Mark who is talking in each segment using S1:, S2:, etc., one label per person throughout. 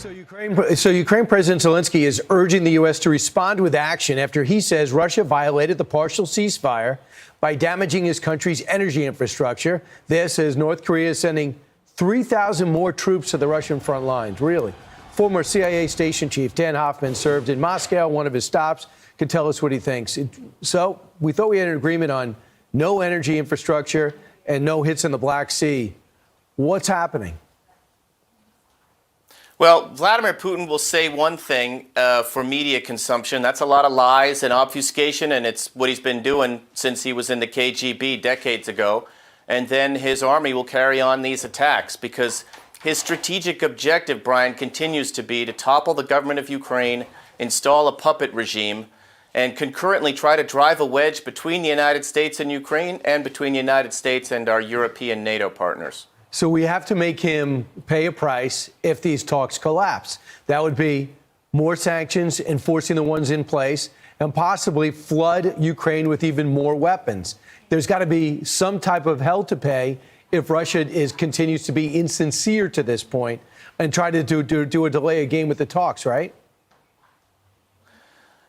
S1: Ukraine President Zelensky is urging the U.S. to respond with action after he says Russia violated the partial ceasefire by damaging his country's energy infrastructure. This as North Korea is sending 3,000 more troops to the Russian front lines. Really? Former CIA station chief Dan Hoffman served in Moscow. One of his stops can tell us what he thinks. So we thought we had an agreement on no energy infrastructure and no hits in the Black Sea. What's happening?
S2: Well, Vladimir Putin will say one thing for media consumption. That's a lot of lies and obfuscation, and it's what he's been doing since he was in the KGB decades ago. And then his army will carry on these attacks because his strategic objective, Brian, continues to be to topple the government of Ukraine, install a puppet regime, and concurrently try to drive a wedge between the United States and Ukraine and between the United States and our European NATO partners.
S1: So we have to make him pay a price if these talks collapse. That would be more sanctions, enforcing the ones in place, and possibly flood Ukraine with even more weapons. There's got to be some type of hell to pay if Russia continues to be insincere to this point and try to do a delay a game with the talks, right?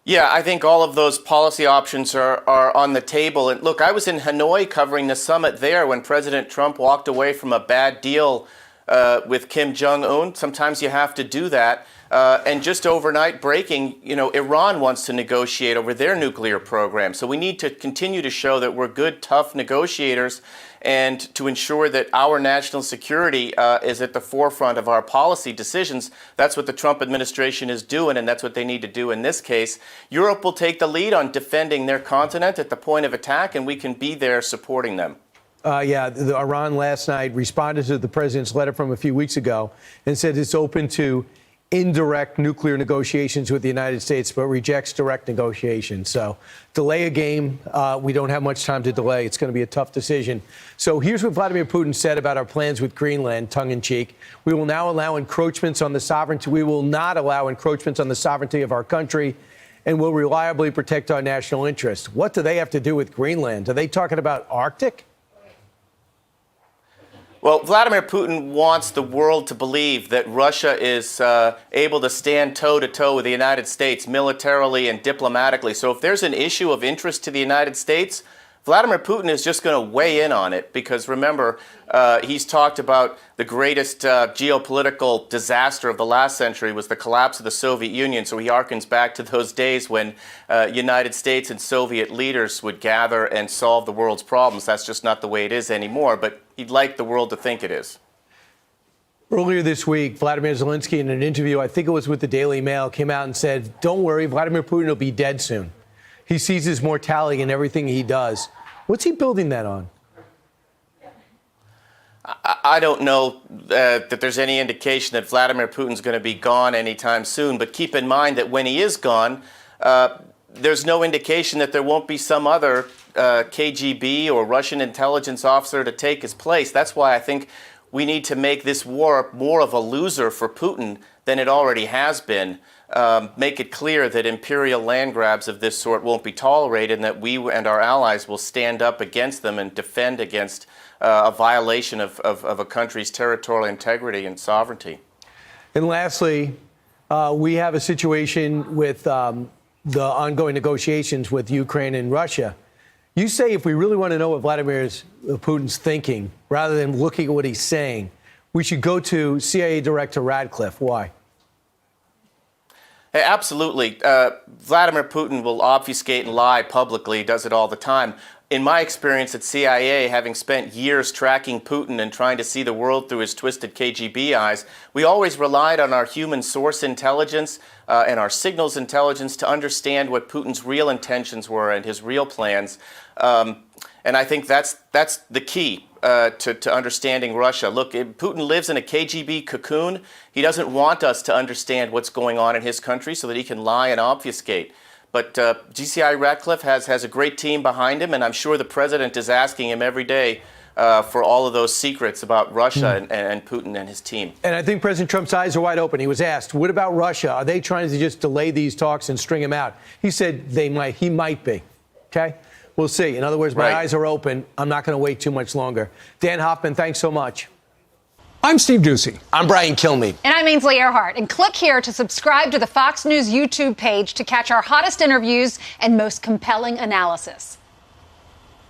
S2: Yeah, I think all of those policy options are on the table. And look, I was in Hanoi covering the summit there when President Trump walked away from a bad deal with Kim Jong-un. Sometimes you have to do that. And just overnight breaking, Iran wants to negotiate over their nuclear program. So we need to continue to show that we're good, tough negotiators and to ensure that our national security is at the forefront of our policy decisions. That's what the Trump administration is doing, and that's what they need to do in this case. Europe will take the lead on defending their continent at the point of attack, and we can be there supporting them.
S1: Iran last night responded to the president's letter from a few weeks ago and said it's open to indirect nuclear negotiations with the United States, but rejects direct negotiations. So delay a game. We don't have much time to delay. It's going to be a tough decision. So here's what Vladimir Putin said about our plans with Greenland, tongue in cheek. We will now allow encroachments on the sovereignty. We will not allow encroachments on the sovereignty of our country and will reliably protect our national interests. What do they have to do with Greenland? Are they talking about Arctic?
S2: Well, Vladimir Putin wants the world to believe that Russia is able to stand toe-to-toe with the United States militarily and diplomatically. So if there's an issue of interest to the United States, Vladimir Putin is just going to weigh in on it because, remember, he's talked about the greatest geopolitical disaster of the last century was the collapse of the Soviet Union. So he harkens back to those days when United States and Soviet leaders would gather and solve the world's problems. That's just not the way it is anymore, but he'd like the world to think it is.
S1: Earlier this week, Vladimir Zelensky, in an interview, I think it was with the Daily Mail, came out and said, don't worry, Vladimir Putin will be dead soon. He sees his mortality in everything he does. What's he building that on?
S2: I don't know that there's any indication that Vladimir Putin's going to be gone anytime soon, but keep in mind that when he is gone, there's no indication that there won't be some other KGB or Russian intelligence officer to take his place. That's why I think we need to make this war more of a loser for Putin than it already has been. Make it clear that imperial land grabs of this sort won't be tolerated and that we and our allies will stand up against them and defend against a violation of a country's territorial integrity and sovereignty.
S1: And lastly, we have a situation with the ongoing negotiations with Ukraine and Russia. You say if we really want to know what Vladimir Putin's thinking, rather than looking at what he's saying, we should go to CIA Director Radcliffe. Why?
S2: Absolutely. Vladimir Putin will obfuscate and lie publicly. He does it all the time. In my experience at CIA, having spent years tracking Putin and trying to see the world through his twisted KGB eyes, we always relied on our human source intelligence and our signals intelligence to understand what Putin's real intentions were and his real plans. And I think that's the key to understanding Russia. Look, Putin lives in a KGB cocoon. He doesn't want us to understand what's going on in his country so that he can lie and obfuscate. But GCI Radcliffe has a great team behind him, and I'm sure the president is asking him every day for all of those secrets about Russia and Putin and his team.
S1: And I think President Trump's eyes are wide open. He was asked, what about Russia? Are they trying to just delay these talks and string him out? He said he might be. Okay? We'll see. In other words, my eyes are open. I'm not going to wait too much longer. Dan Hoffman, thanks so much.
S3: I'm Steve Ducey.
S4: I'm Brian Kilmeade.
S5: And I'm Ainsley Earhart. And click here to subscribe to the Fox News YouTube page to catch our hottest interviews and most compelling analysis.